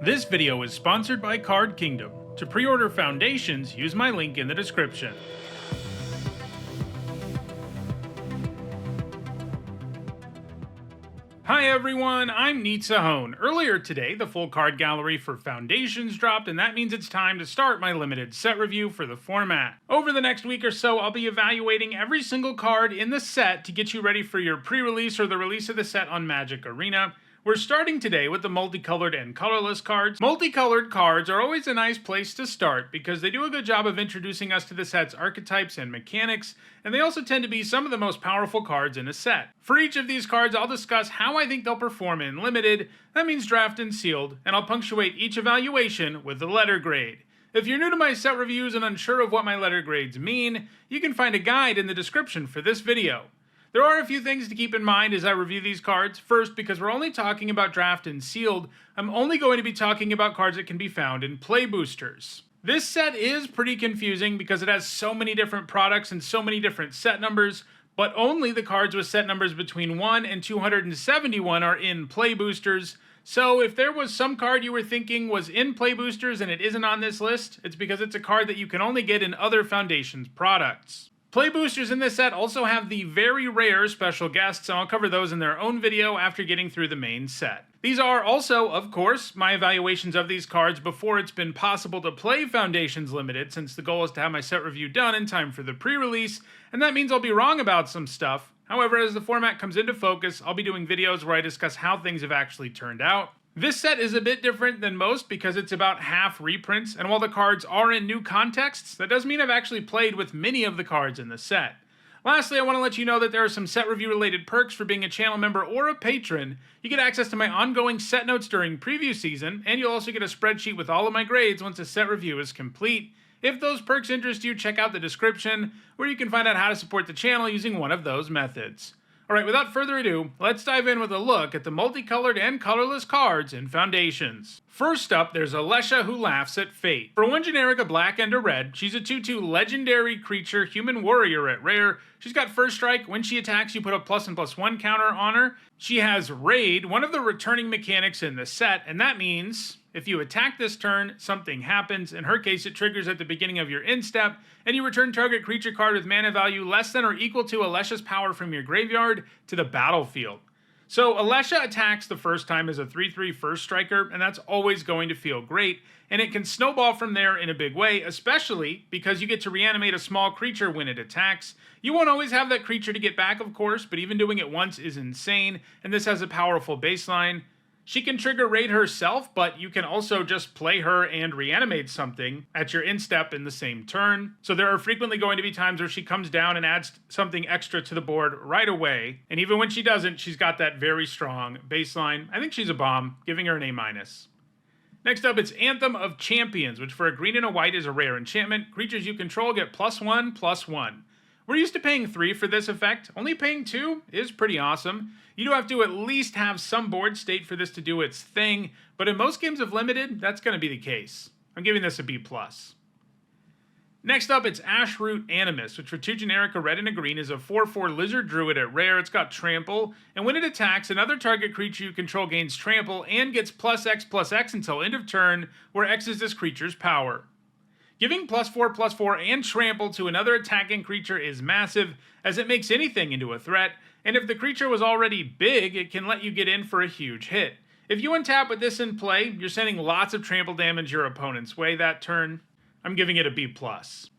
This video is sponsored by Card Kingdom. To pre-order Foundations, use my link in the description. Hi everyone, I'm Neat Sahone. Earlier today, the full card gallery for Foundations dropped, and that means it's time to start my limited set review for the format. Over the next week or so, I'll be evaluating every single card in the set to get you ready for your pre-release or the release of the set on Magic Arena. We're starting today with the multicolored and colorless cards. Multicolored cards are always a nice place to start because they do a good job of introducing us to the set's archetypes and mechanics, and they also tend to be some of the most powerful cards in a set. For each of these cards, I'll discuss how I think they'll perform in Limited, that means Draft and Sealed, and I'll punctuate each evaluation with the letter grade. If you're new to my set reviews and unsure of what my letter grades mean, you can find a guide in the description for this video. There are a few things to keep in mind as I review these cards. First, because we're only talking about Draft and Sealed, I'm only going to be talking about cards that can be found in play boosters. This set is pretty confusing because it has so many different products and so many different set numbers, but only the cards with set numbers between 1 and 271 are in play boosters. So if there was some card you were thinking was in play boosters and it isn't on this list, it's because it's a card that you can only get in other Foundations products. Play boosters in this set also have the very rare special guests, and I'll cover those in their own video after getting through the main set. These are also, of course, my evaluations of these cards before it's been possible to play Foundations Limited, since the goal is to have my set review done in time for the pre-release, and that means I'll be wrong about some stuff. However, as the format comes into focus, I'll be doing videos where I discuss how things have actually turned out. This set is a bit different than most because it's about half reprints, and while the cards are in new contexts, that does mean I've actually played with many of the cards in the set. Lastly, I want to let you know that there are some set review related perks for being a channel member or a patron. You get access to my ongoing set notes during preview season, and you'll also get a spreadsheet with all of my grades once a set review is complete. If those perks interest you, check out the description, where you can find out how to support the channel using one of those methods. Alright, without further ado, let's dive in with a look at the multicolored and colorless cards in Foundations. First up, there's Alesha, who laughs at fate. For one generic, a black and a red, she's a 2/2 legendary creature, human warrior at rare. She's got first strike. When she attacks, you put a +1/+1 counter on her. She has raid, one of the returning mechanics in the set, and that means if you attack this turn, something happens. In her case, it triggers at the beginning of your end step, and you return target creature card with mana value less than or equal to Alesha's power from your graveyard to the battlefield. So Alesha attacks the first time as a 3/3 first striker, and that's always going to feel great, and it can snowball from there in a big way, especially because you get to reanimate a small creature when it attacks. You won't always have that creature to get back, of course, but even doing it once is insane, and this has a powerful baseline. She can trigger raid herself, but you can also just play her and reanimate something at your instep in the same turn. So there are frequently going to be times where she comes down and adds something extra to the board right away. And even when she doesn't, she's got that very strong baseline. I think she's a bomb, giving her an A-. Next up, it's Anthem of Champions, which for a green and a white is a rare enchantment. Creatures you control get +1/+1. We're used to paying 3 for this effect. Only paying 2 is pretty awesome. You do have to at least have some board state for this to do its thing, but in most games of Limited, that's going to be the case. I'm giving this a B+. Next up, it's Ashroot Animus, which for 2 generic, a red and a green, is a 4/4 lizard druid at rare. It's got trample, and when it attacks, another target creature you control gains trample and gets +X/+X until end of turn, where X is this creature's power. Giving +4/+4 and trample to another attacking creature is massive, as it makes anything into a threat, and if the creature was already big, it can let you get in for a huge hit. If you untap with this in play, you're sending lots of trample damage your opponent's way that turn. I'm giving it a B+.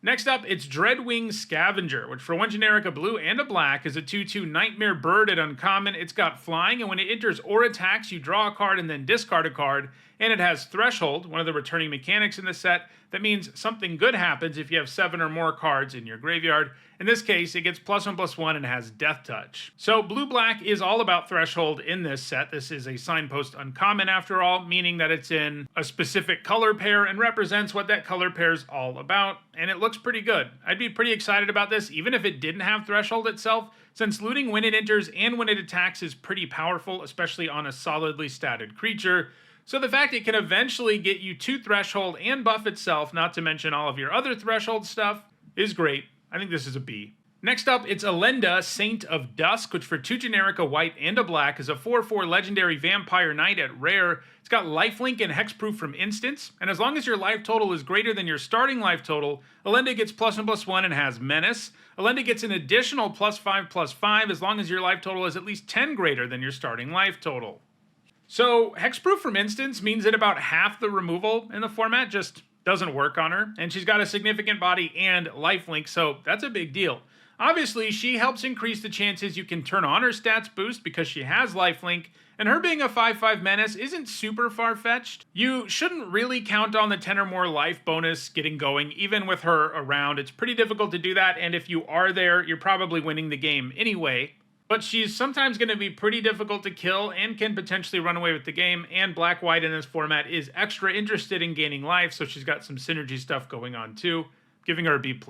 Next up, it's Dreadwing Scavenger, which for one generic, a blue and a black, is a 2/2 nightmare bird at uncommon. It's got flying, and when it enters or attacks, you draw a card and then discard a card, and it has Threshold, one of the returning mechanics in the set. That means something good happens if you have 7 or more cards in your graveyard. In this case, it gets +1/+1 and has Death Touch. So blue-black is all about Threshold in this set. This is a signpost uncommon after all, meaning that it's in a specific color pair and represents what that color pair's all about, and it looks pretty good. I'd be pretty excited about this even if it didn't have Threshold itself, since looting when it enters and when it attacks is pretty powerful, especially on a solidly statted creature. So the fact it can eventually get you to Threshold and buff itself, not to mention all of your other Threshold stuff, is great. I think this is a B. Next up, it's Elenda, Saint of Dusk, which for 2 generic, a white, and a black is a 4/4 legendary vampire knight at rare. It's got lifelink and hexproof from instants, and as long as your life total is greater than your starting life total, Elenda gets +1/+1 and has menace. Elenda gets an additional +5/+5 as long as your life total is at least 10 greater than your starting life total. So, hexproof from instants means that about half the removal in the format just doesn't work on her, and she's got a significant body and lifelink, so that's a big deal. Obviously, she helps increase the chances you can turn on her stats boost because she has lifelink, and her being a 5/5 menace isn't super far-fetched. You shouldn't really count on the 10 or more life bonus getting going, even with her around. It's pretty difficult to do that, and if you are there, you're probably winning the game anyway. But she's sometimes going to be pretty difficult to kill and can potentially run away with the game, and Black-White in this format is extra interested in gaining life, so she's got some synergy stuff going on too, giving her a B+.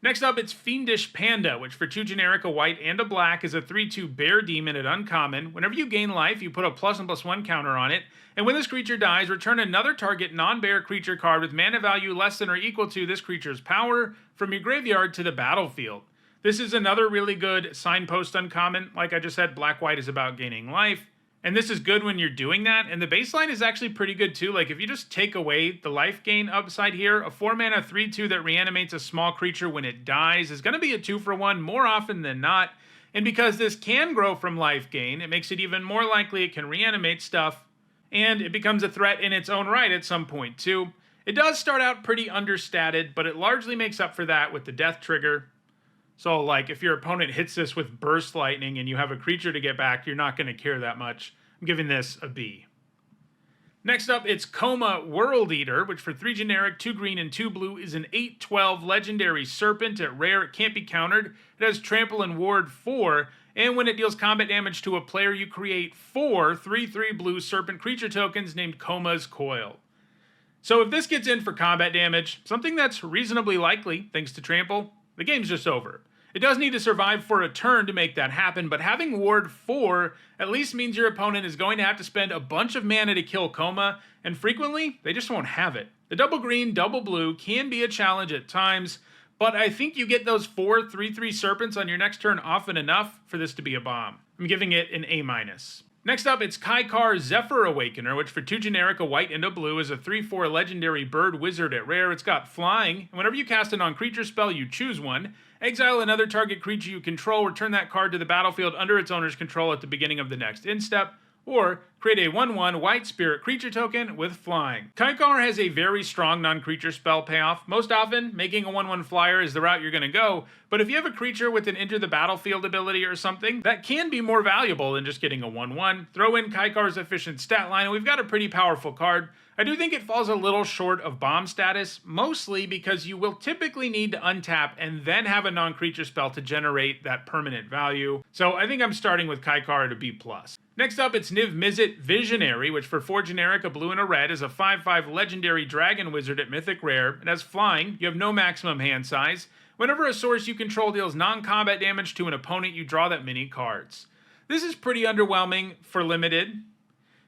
Next up, it's Fiendish Panda, which for 2 generic, a white, and a black is a 3/2 bear demon at uncommon. Whenever you gain life, you put a +1/+1 counter on it, and when this creature dies, return another target non-bear creature card with mana value less than or equal to this creature's power from your graveyard to the battlefield. This is another really good signpost uncommon. Like I just said, Black-White is about gaining life. And this is good when you're doing that, and the baseline is actually pretty good too. Like if you just take away the life gain upside here, a 4-mana 3/2 that reanimates a small creature when it dies is going to be a 2-for-1 more often than not. And because this can grow from life gain, it makes it even more likely it can reanimate stuff, and it becomes a threat in its own right at some point too. It does start out pretty understated, but it largely makes up for that with the death trigger. So, like, if your opponent hits this with Burst Lightning and you have a creature to get back, you're not going to care that much. I'm giving this a B. Next up, it's Coma World Eater, which for 3 generic, 2 green, and 2 blue is an 8/12 legendary serpent. At rare, it can't be countered. It has trample and ward 4, and when it deals combat damage to a player, you create 4 3/3 blue serpent creature tokens named Coma's Coil. So if this gets in for combat damage, something that's reasonably likely, thanks to trample, the game's just over. It does need to survive for a turn to make that happen, but having Ward 4 at least means your opponent is going to have to spend a bunch of mana to kill Coma, and frequently, they just won't have it. The double green, double blue can be a challenge at times, but I think you get those 4 3/3 serpents on your next turn often enough for this to be a bomb. I'm giving it an A-. Next up, it's Kaikar Zephyr Awakener, which for 2 generic, a white, and a blue is a 3/4 legendary bird wizard at rare. It's got flying, and whenever you cast a non-creature spell, you choose one. Exile another target creature you control, return that card to the battlefield under its owner's control at the beginning of the next instep, or create a 1/1 white spirit creature token with flying. Kaikar has a very strong non-creature spell payoff. Most often, making a 1/1 flyer is the route you're going to go, but if you have a creature with an enter the battlefield ability or something, that can be more valuable than just getting a 1/1. Throw in Kaikar's efficient stat line, and we've got a pretty powerful card. I do think it falls a little short of bomb status, mostly because you will typically need to untap and then have a non-creature spell to generate that permanent value. So I think I'm starting with Kaikar at a B+. Next up, it's Niv Mizzet Visionary, which for 4 generic, a blue and a red, is a 5/5 legendary dragon wizard at Mythic Rare. It has flying, you have no maximum hand size. Whenever a source you control deals non-combat damage to an opponent, you draw that many cards. This is pretty underwhelming for limited.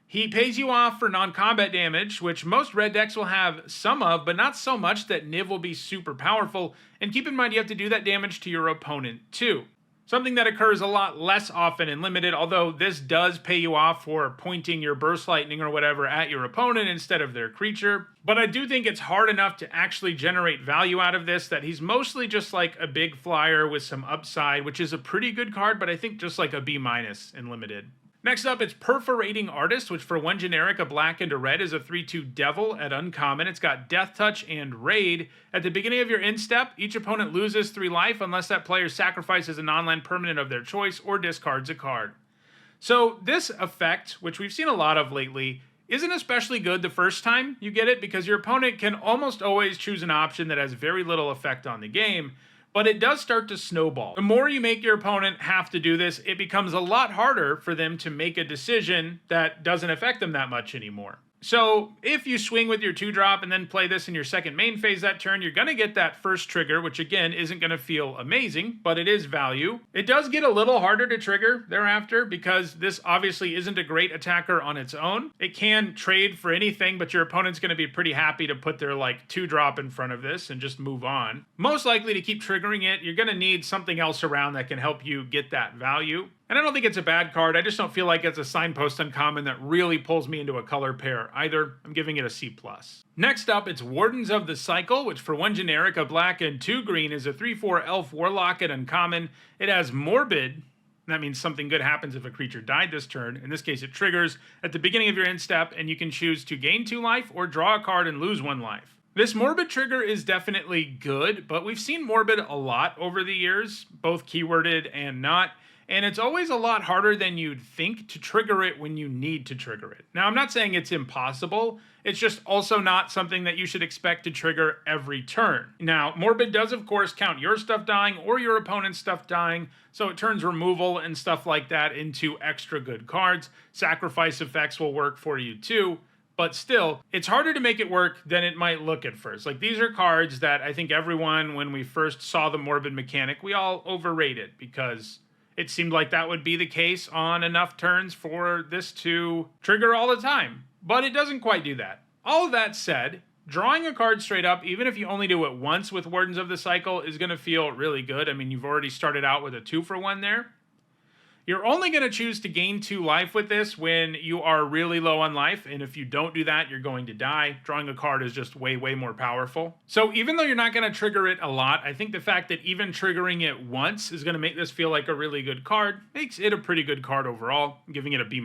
He pays you off for non-combat damage, which most red decks will have some of, but not so much that Niv will be super powerful, and keep in mind you have to do that damage to your opponent too. Something that occurs a lot less often in limited, although this does pay you off for pointing your Burst Lightning or whatever at your opponent instead of their creature. But I do think it's hard enough to actually generate value out of this that he's mostly just like a big flyer with some upside, which is a pretty good card, but I think just like a B- in limited. Next up, it's Perforating Artist, which for 1 generic, a black and a red, is a 3/2 devil at uncommon. It's got Death Touch and Raid. At the beginning of your end step, each opponent loses 3 life unless that player sacrifices a non-land permanent of their choice or discards a card. So this effect, which we've seen a lot of lately, isn't especially good the first time you get it because your opponent can almost always choose an option that has very little effect on the game. But it does start to snowball. The more you make your opponent have to do this, it becomes a lot harder for them to make a decision that doesn't affect them that much anymore. So if you swing with your 2-drop and then play this in your second main phase that turn, you're going to get that first trigger, which again isn't going to feel amazing, but it is value. It does get a little harder to trigger thereafter because this obviously isn't a great attacker on its own. It can trade for anything, but your opponent's going to be pretty happy to put their like 2-drop in front of this and just move on. Most likely to keep triggering it, you're going to need something else around that can help you get that value. And I don't think it's a bad card, I just don't feel like it's a signpost uncommon that really pulls me into a color pair either. I'm giving it a C+. Next up, it's Wardens of the Cycle, which for 1 generic, a black, and 2 green is a 3/4 elf warlock at uncommon. It has Morbid. That means something good happens if a creature died this turn. In this case, it triggers at the beginning of your end step, and you can choose to gain 2 life or draw a card and lose 1 life. This Morbid trigger is definitely good, but we've seen Morbid a lot over the years, both keyworded and not. And it's always a lot harder than you'd think to trigger it when you need to trigger it. Now, I'm not saying it's impossible. It's just also not something that you should expect to trigger every turn. Now, Morbid does, of course, count your stuff dying or your opponent's stuff dying, so it turns removal and stuff like that into extra good cards. Sacrifice effects will work for you too. But still, it's harder to make it work than it might look at first. Like, these are cards that I think everyone, when we first saw the Morbid mechanic, we all overrated because it seemed like that would be the case on enough turns for this to trigger all the time. But it doesn't quite do that. All of that said, drawing a card straight up, even if you only do it once with Wardens of the Cycle, is going to feel really good. I mean, you've already started out with a 2-for-1 there. You're only going to choose to gain 2 life with this when you are really low on life, and if you don't do that, you're going to die. Drawing a card is just way, way more powerful. So even though you're not going to trigger it a lot, I think the fact that even triggering it once is going to make this feel like a really good card makes it a pretty good card overall. I'm giving it a B-.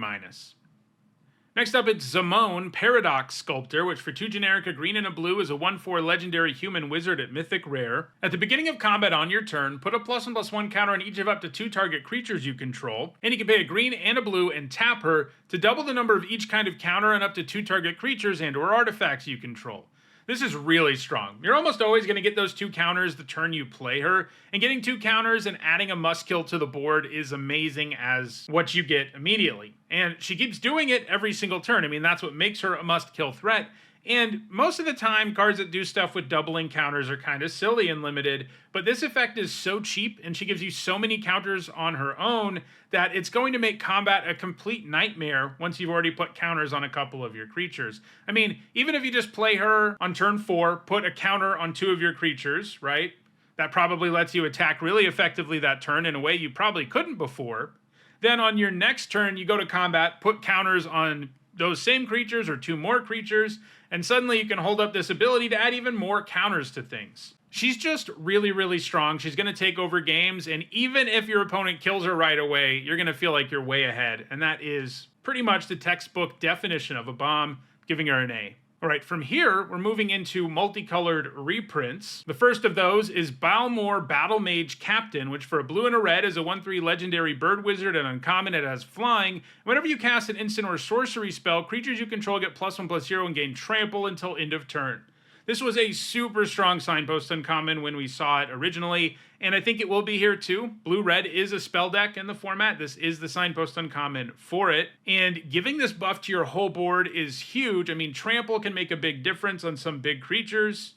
Next up, it's Zamone, Paradox Sculptor, which for 2 generic, a green and a blue, is a 1/4 legendary human wizard at Mythic Rare. At the beginning of combat on your turn, put a +1/+1 counter on each of up to 2 target creatures you control, and you can pay a green and a blue and tap her to double the number of each kind of counter on up to 2 target creatures and or artifacts you control. This is really strong. You're almost always going to get those 2 counters the turn you play her, and getting 2 counters and adding a must kill to the board is amazing as what you get immediately. And she keeps doing it every single turn. I mean, that's what makes her a must kill threat. And most of the time, cards that do stuff with doubling counters are kind of silly and limited, but this effect is so cheap and she gives you so many counters on her own that it's going to make combat a complete nightmare once you've already put counters on a couple of your creatures. I mean, even if you just play her on turn 4, put a counter on 2 of your creatures, right? That probably lets you attack really effectively that turn in a way you probably couldn't before. Then on your next turn, you go to combat, put counters on those same creatures or 2 more creatures, and suddenly you can hold up this ability to add even more counters to things. She's just really, really strong. She's going to take over games, and even if your opponent kills her right away, you're going to feel like you're way ahead, and that is pretty much the textbook definition of a bomb, giving her an A. All right, from here, we're moving into multicolored reprints. The first of those is Balmor Battle Mage Captain, which for a blue and a red is a 1/3 legendary bird wizard and uncommon. It has flying. Whenever you cast an instant or sorcery spell, creatures you control get +1/+0 and gain trample until end of turn. This was a super strong signpost uncommon when we saw it originally, and I think it will be here too. Blue-red is a spell deck in the format. This is the signpost uncommon for it, and giving this buff to your whole board is huge. I mean, trample can make a big difference on some big creatures,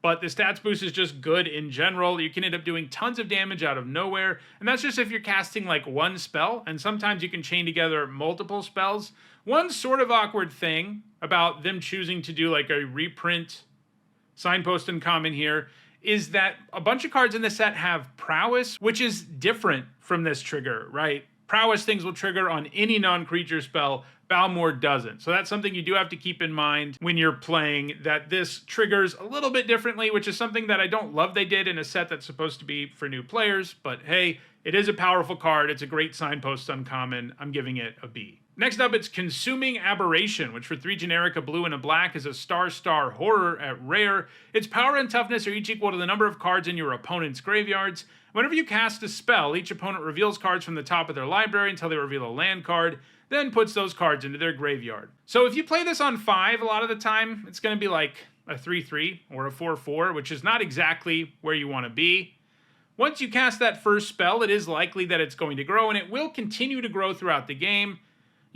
but the stats boost is just good in general. You can end up doing tons of damage out of nowhere, and that's just if you're casting like one spell, and sometimes you can chain together multiple spells. One sort of awkward thing about them choosing to do like a reprint signpost uncommon here is that a bunch of cards in this set have prowess, which is different from this trigger, right? Prowess things will trigger on any non-creature spell. Balmor doesn't. So that's something you do have to keep in mind when you're playing, that this triggers a little bit differently, which is something that I don't love they did in a set that's supposed to be for new players, but hey, it is a powerful card. It's a great signpost uncommon. I'm giving it a B. Next up, it's Consuming Aberration, which for 3 generic, a blue and a black, is a star horror at rare. Its power and toughness are each equal to the number of cards in your opponent's graveyards. Whenever you cast a spell, each opponent reveals cards from the top of their library until they reveal a land card, then puts those cards into their graveyard. So if you play this on 5, a lot of the time, it's going to be like a 3/3 or a 4/4, which is not exactly where you want to be. Once you cast that first spell, it is likely that it's going to grow, and it will continue to grow throughout the game.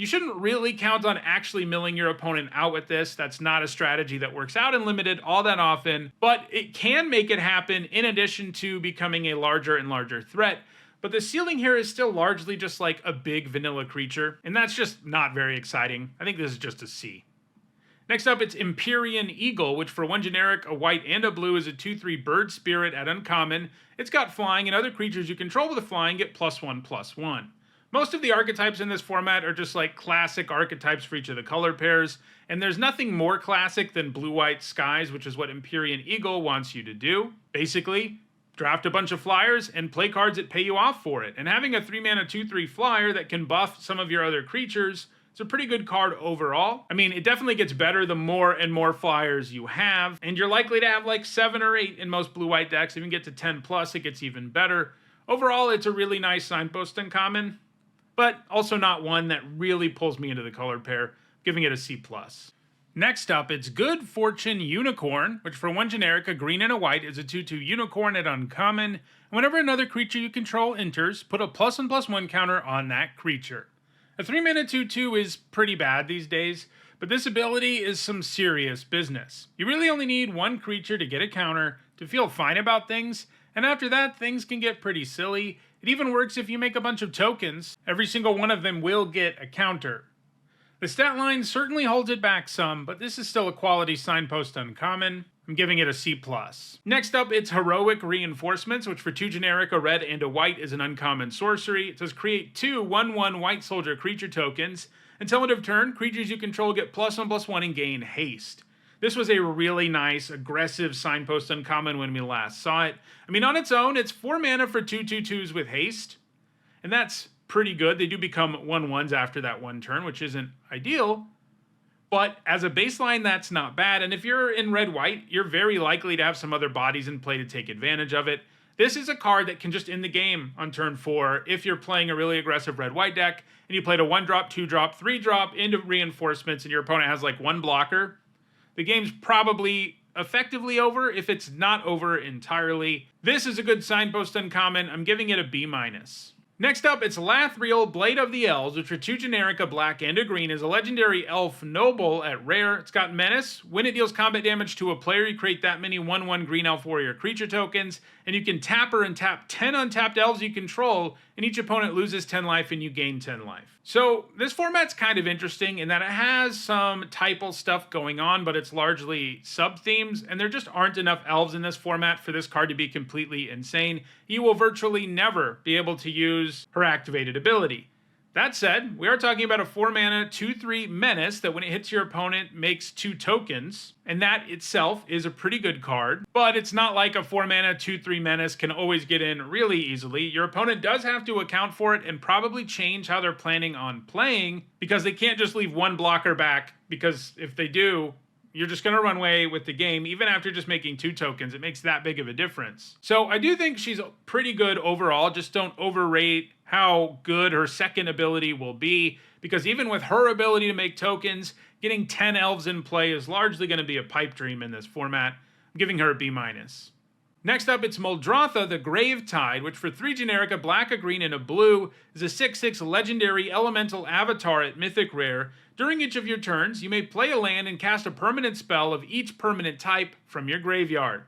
You shouldn't really count on actually milling your opponent out with this. That's not a strategy that works out in Limited all that often, but it can make it happen in addition to becoming a larger and larger threat. But the ceiling here is still largely just like a big vanilla creature, and that's just not very exciting. I think this is just a C. Next up, it's Empyrean Eagle, which for one generic, a white, and a blue is a 2/3 bird spirit at uncommon. It's got flying, and other creatures you control with the flying get +1/+1. Most of the archetypes in this format are just like classic archetypes for each of the color pairs, and there's nothing more classic than blue-white skies, which is what Empyrean Eagle wants you to do. Basically, draft a bunch of flyers and play cards that pay you off for it. And having a 3-mana 2/3 flyer that can buff some of your other creatures, it's a pretty good card overall. I mean, it definitely gets better the more and more flyers you have, and you're likely to have like 7 or 8 in most blue-white decks. If you get to 10+, it gets even better. Overall, it's a really nice signpost uncommon, but also not one that really pulls me into the color pair, giving it a C+. Next up, it's Good Fortune Unicorn, which for one generic, a green and a white, is a 2/2 unicorn at uncommon. And whenever another creature you control enters, put a +1/+1 counter on that creature. A 3-mana 2/2 is pretty bad these days, but this ability is some serious business. You really only need one creature to get a counter to feel fine about things, and after that, things can get pretty silly. It even works if you make a bunch of tokens. Every single one of them will get a counter. The stat line certainly holds it back some, but this is still a quality signpost uncommon. I'm giving it a C+. Next up, it's Heroic Reinforcements, which for 2 generic, a red and a white is an uncommon sorcery. It says create 2 1/1 white soldier creature tokens. Until end of turn, creatures you control get +1/+1 and gain haste. This was a really nice, aggressive signpost uncommon when we last saw it. I mean, on its own, it's 4 mana for 2/2/2s with haste, and that's pretty good. They do become 1/1s after that one turn, which isn't ideal, but as a baseline, that's not bad. And if you're in red-white, you're very likely to have some other bodies in play to take advantage of it. This is a card that can just end the game on turn 4 if you're playing a really aggressive red-white deck, and you played a 1-drop, 2-drop, 3-drop into reinforcements, and your opponent has like one blocker. The game's probably effectively over if it's not over entirely. This is a good signpost uncommon. I'm giving it a B-. Next up, it's Lathril, Blade of the Elves, which for 2 generic, a black and a green, is a legendary elf noble at rare. It's got menace. When it deals combat damage to a player, you create that many 1/1 green elf warrior creature tokens, and you can tap her and tap 10 untapped elves you control, and each opponent loses 10 life and you gain 10 life. So this format's kind of interesting in that it has some typal stuff going on, but it's largely sub-themes, and there just aren't enough elves in this format for this card to be completely insane. You will virtually never be able to use her activated ability. That said, we are talking about a 4-mana 2/3 menace that when it hits your opponent makes 2 tokens, and that itself is a pretty good card, but it's not like a 4-mana 2/3 menace can always get in really easily. Your opponent does have to account for it and probably change how they're planning on playing, because they can't just leave one blocker back, because if they do, you're just going to run away with the game, even after just making 2 tokens. It makes that big of a difference. So I do think she's pretty good overall, just don't overrate how good her second ability will be, because even with her ability to make tokens, getting 10 elves in play is largely going to be a pipe dream in this format. I'm giving her a B-. Next up, it's Muldrotha, the Gravetide, which for 3 generic, a black, a green, and a blue, is a 6/6 legendary elemental avatar at Mythic Rare. During each of your turns, you may play a land and cast a permanent spell of each permanent type from your graveyard.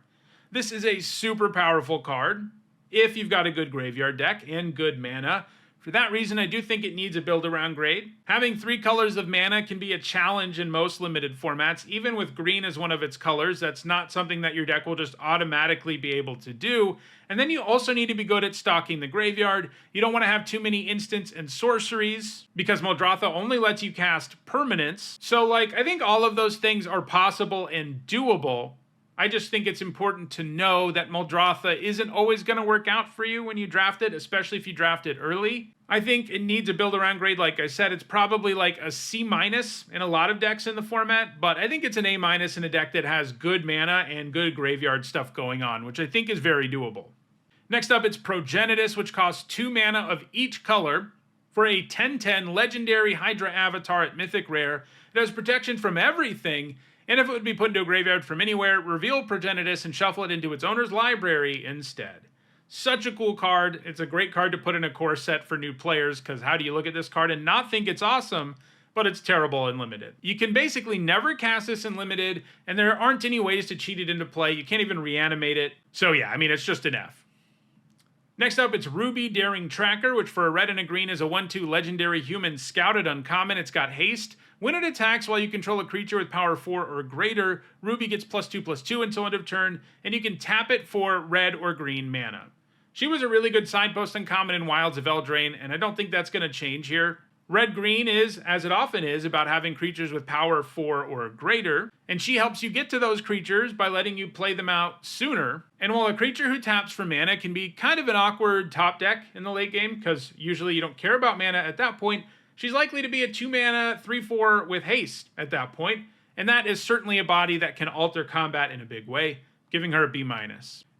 This is a super powerful card if you've got a good graveyard deck and good mana. For that reason, I do think it needs a build-around grade. Having 3 colors of mana can be a challenge in most limited formats. Even with green as one of its colors, that's not something that your deck will just automatically be able to do. And then you also need to be good at stocking the graveyard. You don't want to have too many instants and sorceries, because Muldrotha only lets you cast permanents. So, I think all of those things are possible and doable. I just think it's important to know that Muldrotha isn't always going to work out for you when you draft it, especially if you draft it early. I think it needs a build-around grade. Like I said, it's probably like a C- in a lot of decks in the format, but I think it's an A- in a deck that has good mana and good graveyard stuff going on, which I think is very doable. Next up, it's Progenitus, which costs 2 mana of each color for a 10/10 legendary Hydra avatar at Mythic Rare. It has protection from everything, and if it would be put into a graveyard from anywhere, reveal Progenitus and shuffle it into its owner's library instead. Such a cool card. It's a great card to put in a core set for new players, because how do you look at this card and not think it's awesome, but it's terrible in Limited? You can basically never cast this in Limited, and there aren't any ways to cheat it into play. You can't even reanimate it. So yeah, I mean, it's just an F. Next up, it's Ruby Daring Tracker, which for a red and a green is a 1/2 legendary human scouted uncommon. It's got haste. When it attacks while you control a creature with power 4 or greater, Ruby gets +2/+2 until end of turn, and you can tap it for red or green mana. She was a really good sidepost uncommon in Wilds of Eldraine, and I don't think that's going to change here. Red-green is, as it often is, about having creatures with power 4 or greater, and she helps you get to those creatures by letting you play them out sooner. And while a creature who taps for mana can be kind of an awkward top deck in the late game, because usually you don't care about mana at that point, she's likely to be a 2-mana 3/4 with haste at that point, and that is certainly a body that can alter combat in a big way, giving her a B-.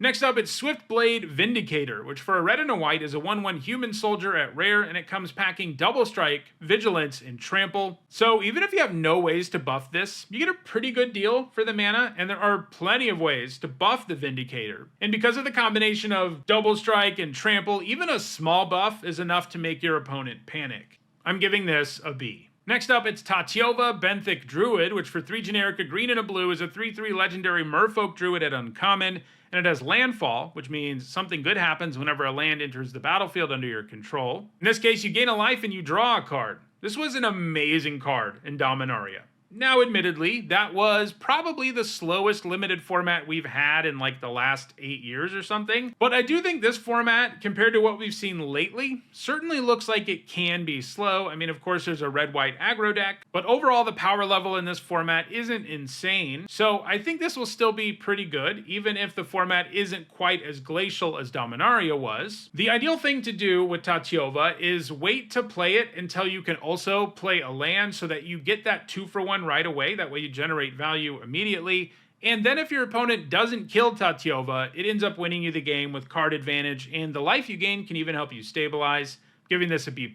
Next up, it's Swiftblade Vindicator, which for a red and a white is a 1/1 human soldier at rare, and it comes packing double strike, vigilance, and trample. So even if you have no ways to buff this, you get a pretty good deal for the mana, and there are plenty of ways to buff the Vindicator. And because of the combination of double strike and trample, even a small buff is enough to make your opponent panic. I'm giving this a B. Next up, it's Tatyova Benthic Druid, which for 3 generic, a green and a blue, is a 3/3 legendary merfolk druid at uncommon, and it has landfall, which means something good happens whenever a land enters the battlefield under your control. In this case, you gain a life and you draw a card. This was an amazing card in Dominaria. Now, admittedly, that was probably the slowest limited format we've had in like the last 8 years or something. But I do think this format, compared to what we've seen lately, certainly looks like it can be slow. I mean, of course, there's a red-white aggro deck, but overall the power level in this format isn't insane. So I think this will still be pretty good, even if the format isn't quite as glacial as Dominaria was. The ideal thing to do with Tatyova is wait to play it until you can also play a land so that you get that 2-for-1 right away. That way you generate value immediately. And then if your opponent doesn't kill Tatyova, it ends up winning you the game with card advantage, and the life you gain can even help you stabilize, giving this a B+.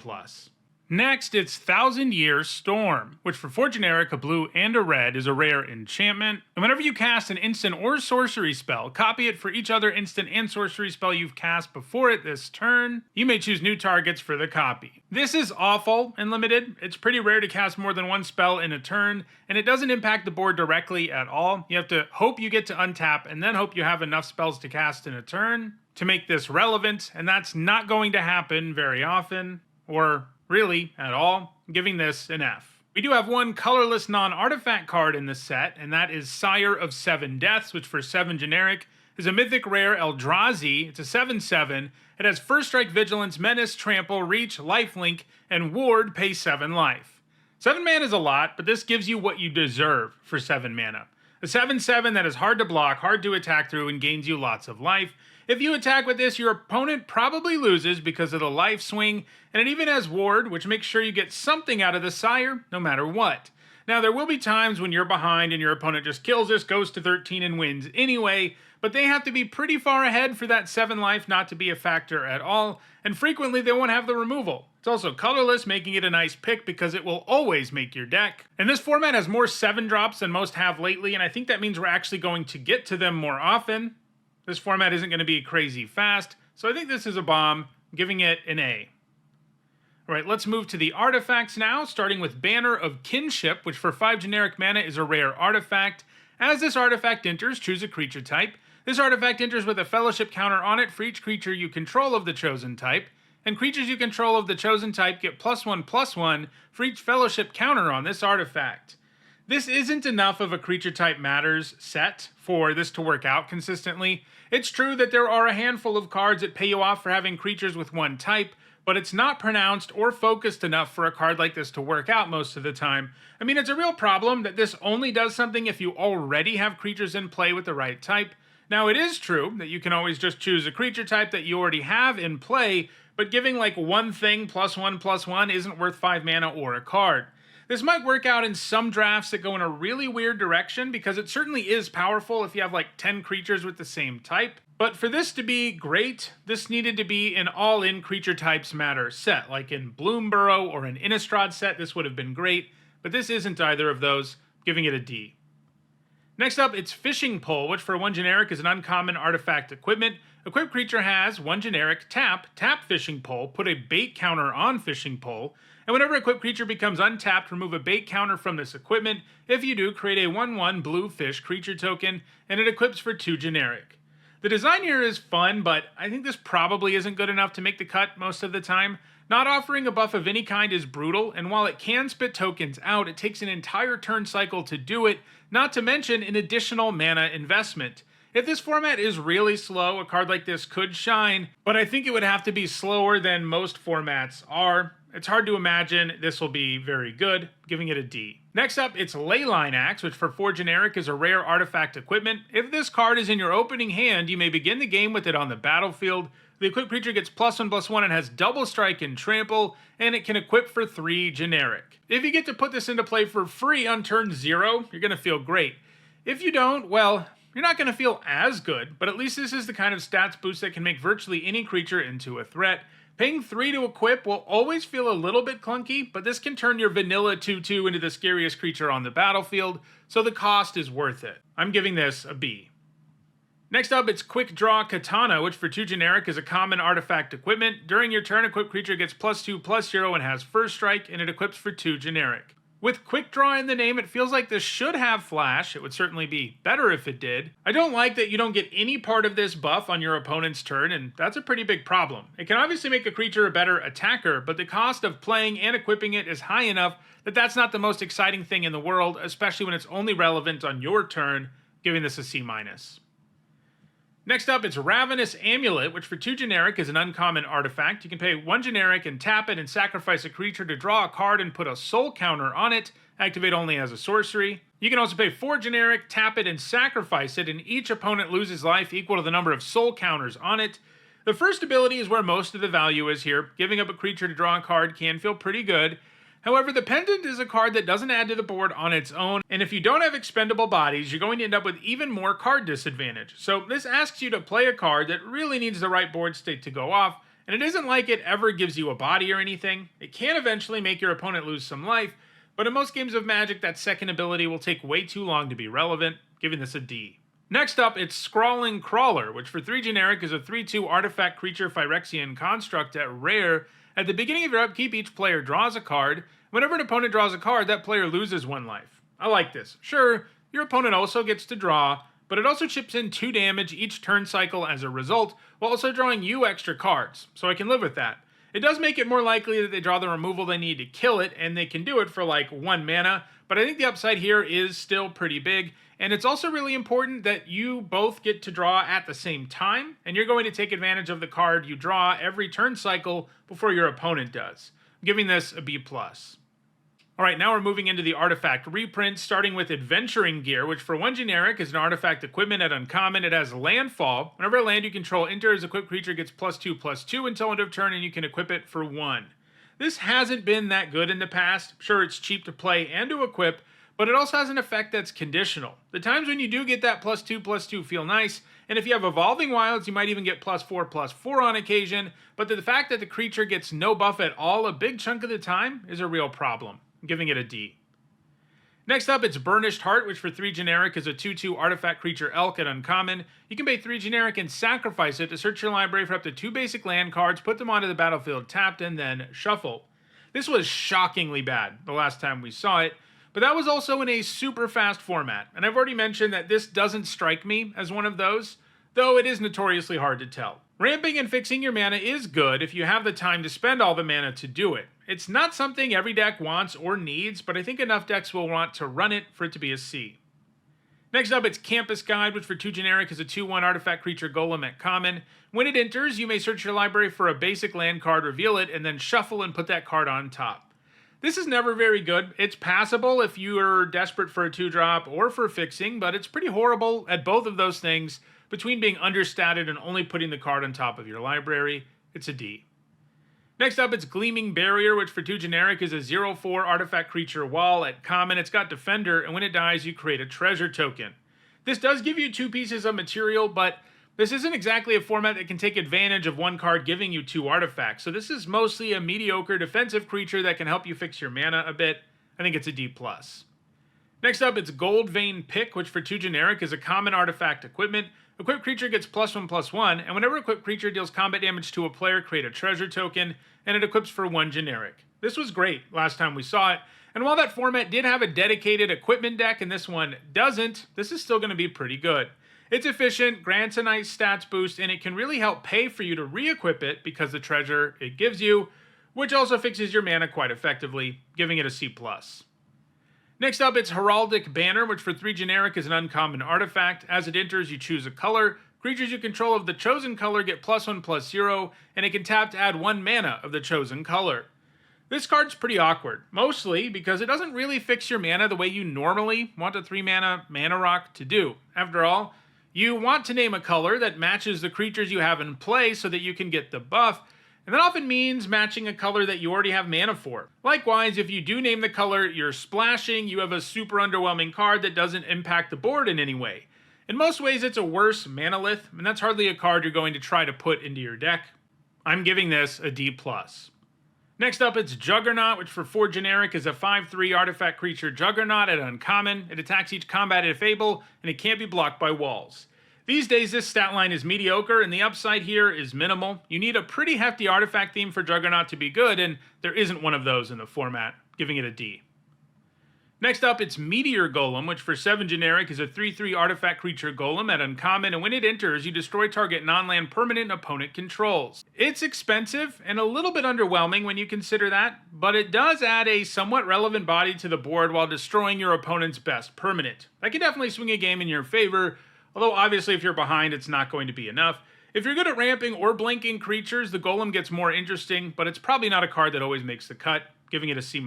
Next, it's Thousand Year Storm, which for 4 generic, a blue and a red, is a rare enchantment. And whenever you cast an instant or sorcery spell, copy it for each other instant and sorcery spell you've cast before it this turn. You may choose new targets for the copy. This is awful in Limited. It's pretty rare to cast more than one spell in a turn, and it doesn't impact the board directly at all. You have to hope you get to untap, and then hope you have enough spells to cast in a turn to make this relevant, and that's not going to happen very often, or really at all, giving this an F. We do have one colorless non-artifact card in this set, and that is Sire of 7 Deaths, which for 7 generic is a mythic rare Eldrazi. It's a 7/7. It has first strike, vigilance, menace, trample, reach, lifelink, and ward, pay 7 life. 7 mana is a lot, but this gives you what you deserve for 7 mana. A 7/7 that is hard to block, hard to attack through, and gains you lots of life. If you attack with this, your opponent probably loses because of the life swing, and it even has ward, which makes sure you get something out of the Sire, no matter what. Now, there will be times when you're behind and your opponent just kills this, goes to 13, and wins anyway, but they have to be pretty far ahead for that 7 life not to be a factor at all, and frequently they won't have the removal. It's also colorless, making it a nice pick because it will always make your deck. And this format has more 7 drops than most have lately, and I think that means we're actually going to get to them more often. This format isn't going to be crazy fast, so I think this is a bomb, giving it an A. All right, let's move to the artifacts now, starting with Banner of Kinship, which for 5 generic mana is a rare artifact. As this artifact enters, choose a creature type. This artifact enters with a fellowship counter on it for each creature you control of the chosen type, and creatures you control of the chosen type get +1/+1 for each fellowship counter on this artifact. This isn't enough of a creature type matters set for this to work out consistently. It's true that there are a handful of cards that pay you off for having creatures with one type, but it's not pronounced or focused enough for a card like this to work out most of the time. I mean, it's a real problem that this only does something if you already have creatures in play with the right type. Now, it is true that you can always just choose a creature type that you already have in play, but giving like one thing +1/+1 isn't worth 5 mana or a card. This might work out in some drafts that go in a really weird direction, because it certainly is powerful if you have like 10 creatures with the same type. But for this to be great, this needed to be an all-in creature types matter set. Like in Bloomburrow or an Innistrad set, this would have been great, but this isn't either of those, giving it a D. Next up, it's Fishing Pole, which for 1 generic is an uncommon artifact equipment. Equipped creature has 1 generic, tap Fishing Pole, put a bait counter on Fishing Pole, and whenever equipped creature becomes untapped, remove a bait counter from this equipment. If you do, create a 1/1 blue fish creature token, and it equips for 2 generic. The design here is fun, but I think this probably isn't good enough to make the cut most of the time. Not offering a buff of any kind is brutal, and while it can spit tokens out, it takes an entire turn cycle to do it, not to mention an additional mana investment. If this format is really slow, a card like this could shine, but I think it would have to be slower than most formats are. It's hard to imagine this will be very good, giving it a D. Next up, it's Leyline Axe, which for 4 generic is a rare artifact equipment. If this card is in your opening hand, you may begin the game with it on the battlefield. The equipped creature gets +1/+1 and has double strike and trample, and it can equip for 3 generic. If you get to put this into play for free on turn 0, you're going to feel great. If you don't, well, you're not going to feel as good, but at least this is the kind of stats boost that can make virtually any creature into a threat. Paying 3 to equip will always feel a little bit clunky, but this can turn your vanilla 2/2 into the scariest creature on the battlefield, so the cost is worth it. I'm giving this a B. Next up, it's Quick Draw Katana, which for 2 generic is a common artifact equipment. During your turn, equipped creature gets +2/+0 and has first strike, and it equips for 2 generic. With Quick Draw in the name, it feels like this should have flash. It would certainly be better if it did. I don't like that you don't get any part of this buff on your opponent's turn, and that's a pretty big problem. It can obviously make a creature a better attacker, but the cost of playing and equipping it is high enough that that's not the most exciting thing in the world, especially when it's only relevant on your turn, giving this a C-. Next up, it's Ravenous Amulet, which for 2 generic is an uncommon artifact. You can pay 1 generic and tap it and sacrifice a creature to draw a card and put a soul counter on it. Activate only as a sorcery. You can also pay 4 generic, tap it, and sacrifice it, and each opponent loses life equal to the number of soul counters on it. The first ability is where most of the value is here. Giving up a creature to draw a card can feel pretty good. However, the Pendant is a card that doesn't add to the board on its own, and if you don't have expendable bodies, you're going to end up with even more card disadvantage. So this asks you to play a card that really needs the right board state to go off, and it isn't like it ever gives you a body or anything. It can eventually make your opponent lose some life, but in most games of Magic, that second ability will take way too long to be relevant, giving this a D. Next up, it's Scrawling Crawler, which for 3 generic is a 3/2 artifact creature Phyrexian construct at rare. At the beginning of your upkeep, each player draws a card. Whenever an opponent draws a card, that player loses 1 life. I like this. Sure, your opponent also gets to draw, but it also chips in 2 damage each turn cycle as a result, while also drawing you extra cards, so I can live with that. It does make it more likely that they draw the removal they need to kill it, and they can do it for like 1 mana, but I think the upside here is still pretty big, and it's also really important that you both get to draw at the same time, and you're going to take advantage of the card you draw every turn cycle before your opponent does. I'm giving this a B+. Alright, now we're moving into the artifact reprints, starting with Adventuring Gear, which for 1 generic is an artifact equipment at uncommon. It has landfall. Whenever a land you control enters, equipped creature gets +2/+2 until end of turn, and you can equip it for 1. This hasn't been that good in the past. Sure, it's cheap to play and to equip, but it also has an effect that's conditional. The times when you do get that +2/+2 feel nice, and if you have Evolving Wilds, you might even get +4/+4 on occasion, but the fact that the creature gets no buff at all a big chunk of the time is a real problem. I'm giving it a D. Next up, it's Burnished Heart, which for 3 generic is a 2/2 artifact creature elk at uncommon. You can pay 3 generic and sacrifice it to search your library for up to 2 basic land cards, put them onto the battlefield tapped, and then shuffle. This was shockingly bad the last time we saw it, but that was also in a super fast format, and I've already mentioned that this doesn't strike me as one of those, though it is notoriously hard to tell. Ramping and fixing your mana is good if you have the time to spend all the mana to do it. It's not something every deck wants or needs, but I think enough decks will want to run it for it to be a C. Next up, it's Campus Guide, which for 2 generic is a 2/1 artifact creature golem at common. When it enters, you may search your library for a basic land card, reveal it, and then shuffle and put that card on top. This is never very good. It's passable if you are desperate for a 2-drop or for fixing, but it's pretty horrible at both of those things. Between being understated and only putting the card on top of your library, it's a D. Next up, it's Gleaming Barrier, which for 2 generic is a 0/4 artifact creature wall at common. It's got Defender, and when it dies, you create a treasure token. This does give you 2 pieces of material, but this isn't exactly a format that can take advantage of 1 card giving you 2 artifacts, so this is mostly a mediocre defensive creature that can help you fix your mana a bit. I think it's a D+. Next up, it's Gold Vein Pick, which for 2 generic is a common artifact equipment. Equipped creature gets +1/+1, and whenever equipped creature deals combat damage to a player, create a treasure token, and it equips for 1 generic. This was great last time we saw it, and while that format did have a dedicated equipment deck and this one doesn't, this is still going to be pretty good. It's efficient, grants a nice stats boost, and it can really help pay for you to re-equip it because the treasure it gives you, which also fixes your mana quite effectively, giving it a C+. Next up, it's Heraldic Banner, which for 3 generic is an uncommon artifact. As it enters, you choose a color. Creatures you control of the chosen color get +1/+0, and it can tap to add 1 mana of the chosen color. This card's pretty awkward, mostly because it doesn't really fix your mana the way you normally want a 3-mana mana rock to do. After all, you want to name a color that matches the creatures you have in play so that you can get the buff, and that often means matching a color that you already have mana for. Likewise, if you do name the color you're splashing, you have a super underwhelming card that doesn't impact the board in any way. In most ways, it's a worse manalith, and that's hardly a card you're going to try to put into your deck. I'm giving this a D+. Next up, it's Juggernaut, which for 4 generic is a 5/3 artifact creature Juggernaut at uncommon. It attacks each combat if able, and it can't be blocked by walls. These days, this stat line is mediocre, and the upside here is minimal. You need a pretty hefty artifact theme for Juggernaut to be good, and there isn't one of those in the format, giving it a D. Next up, it's Meteor Golem, which for 7 generic is a 3/3 artifact creature golem at uncommon, and when it enters, you destroy target non-land permanent opponent controls. It's expensive and a little bit underwhelming when you consider that, but it does add a somewhat relevant body to the board while destroying your opponent's best permanent. That can definitely swing a game in your favor, although obviously if you're behind, it's not going to be enough. If you're good at ramping or blinking creatures, the golem gets more interesting, but it's probably not a card that always makes the cut, giving it a C-.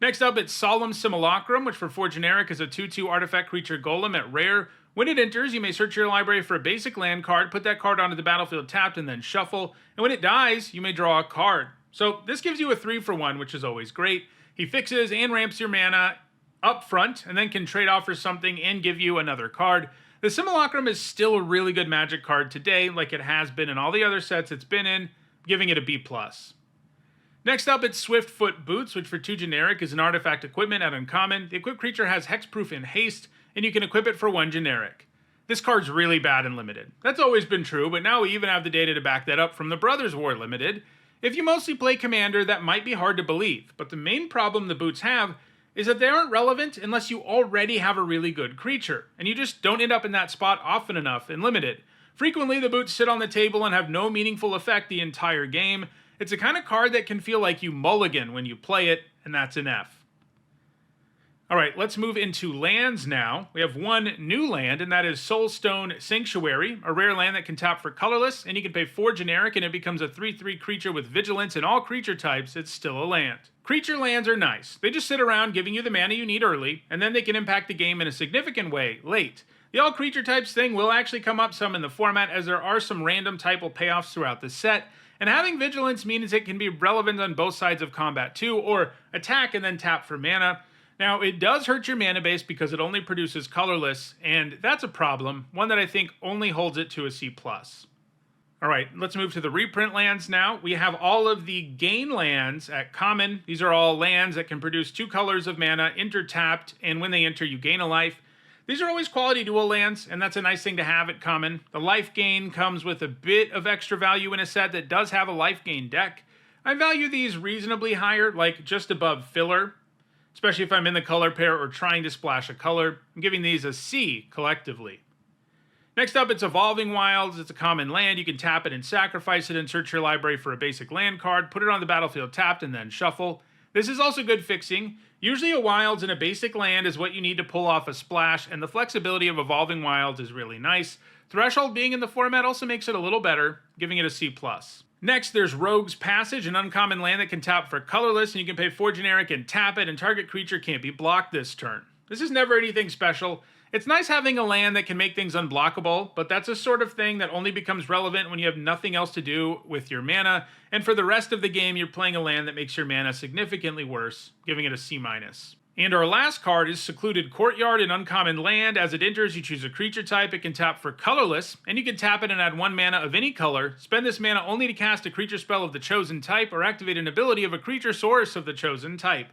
Next up, it's Solemn Simulacrum, which for 4 generic is a 2/2 artifact creature golem at rare. When it enters, you may search your library for a basic land card, put that card onto the battlefield tapped, and then shuffle. And when it dies, you may draw a card. So this gives you a 3-for-1, which is always great. He fixes and ramps your mana up front, and then can trade off for something and give you another card. The Simulacrum is still a really good Magic card today, like it has been in all the other sets it's been in, giving it a B+. Next up, it's Swiftfoot Boots, which for 2 generic is an artifact equipment at uncommon. The equipped creature has hexproof and haste, and you can equip it for 1 generic. This card's really bad in Limited. That's always been true, but now we even have the data to back that up from the Brothers War Limited. If you mostly play Commander, that might be hard to believe, but the main problem the boots have is that they aren't relevant unless you already have a really good creature, and you just don't end up in that spot often enough in Limited. Frequently, the boots sit on the table and have no meaningful effect the entire game. It's a kind of card that can feel like you mulligan when you play it, and that's an F. Alright, let's move into lands now. We have one new land, and that is Soulstone Sanctuary, a rare land that can tap for colorless, and you can pay 4 generic, and it becomes a 3/3 creature with vigilance in all creature types. It's still a land. Creature lands are nice. They just sit around giving you the mana you need early, and then they can impact the game in a significant way late. The all creature types thing will actually come up some in the format, as there are some random typal payoffs throughout the set, and having vigilance means it can be relevant on both sides of combat too, or attack and then tap for mana. Now, it does hurt your mana base because it only produces colorless, and that's a problem, one that I think only holds it to a C+. Alright, let's move to the reprint lands now. We have all of the gain lands at common. These are all lands that can produce 2 colors of mana, enter tapped, and when they enter you gain a life. These are always quality dual lands, and that's a nice thing to have at common. The life gain comes with a bit of extra value in a set that does have a life gain deck. I value these reasonably higher, like just above filler, especially if I'm in the color pair or trying to splash a color. I'm giving these a C collectively. Next up, it's Evolving Wilds. It's a common land. You can tap it and sacrifice it and search your library for a basic land card, put it on the battlefield tapped, and then shuffle. This is also good fixing. Usually a Wilds and a basic land is what you need to pull off a splash, and the flexibility of Evolving Wilds is really nice. Threshold being in the format also makes it a little better, giving it a C+. Next, there's Rogue's Passage, an uncommon land that can tap for colorless, and you can pay 4 generic and tap it, and target creature can't be blocked this turn. This is never anything special. It's nice having a land that can make things unblockable, but that's a sort of thing that only becomes relevant when you have nothing else to do with your mana, and for the rest of the game you're playing a land that makes your mana significantly worse, giving it a C-. And our last card is Secluded Courtyard, an uncommon land. As it enters, you choose a creature type. It can tap for colorless, and you can tap it and add 1 mana of any color. Spend this mana only to cast a creature spell of the chosen type, or activate an ability of a creature source of the chosen type.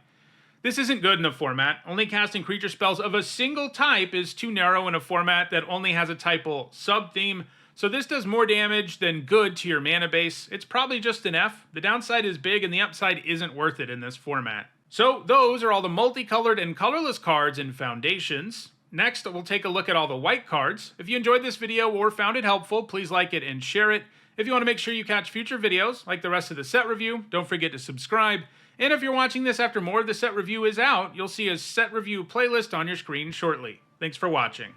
This isn't good in the format. Only casting creature spells of a single type is too narrow in a format that only has a typal sub-theme, so this does more damage than good to your mana base. It's probably just an F. The downside is big and the upside isn't worth it in this format. So those are all the multicolored and colorless cards in Foundations. Next, we'll take a look at all the white cards. If you enjoyed this video or found it helpful, please like it and share it. If you want to make sure you catch future videos, like the rest of the set review, don't forget to subscribe. And if you're watching this after more of the set review is out, you'll see a set review playlist on your screen shortly. Thanks for watching.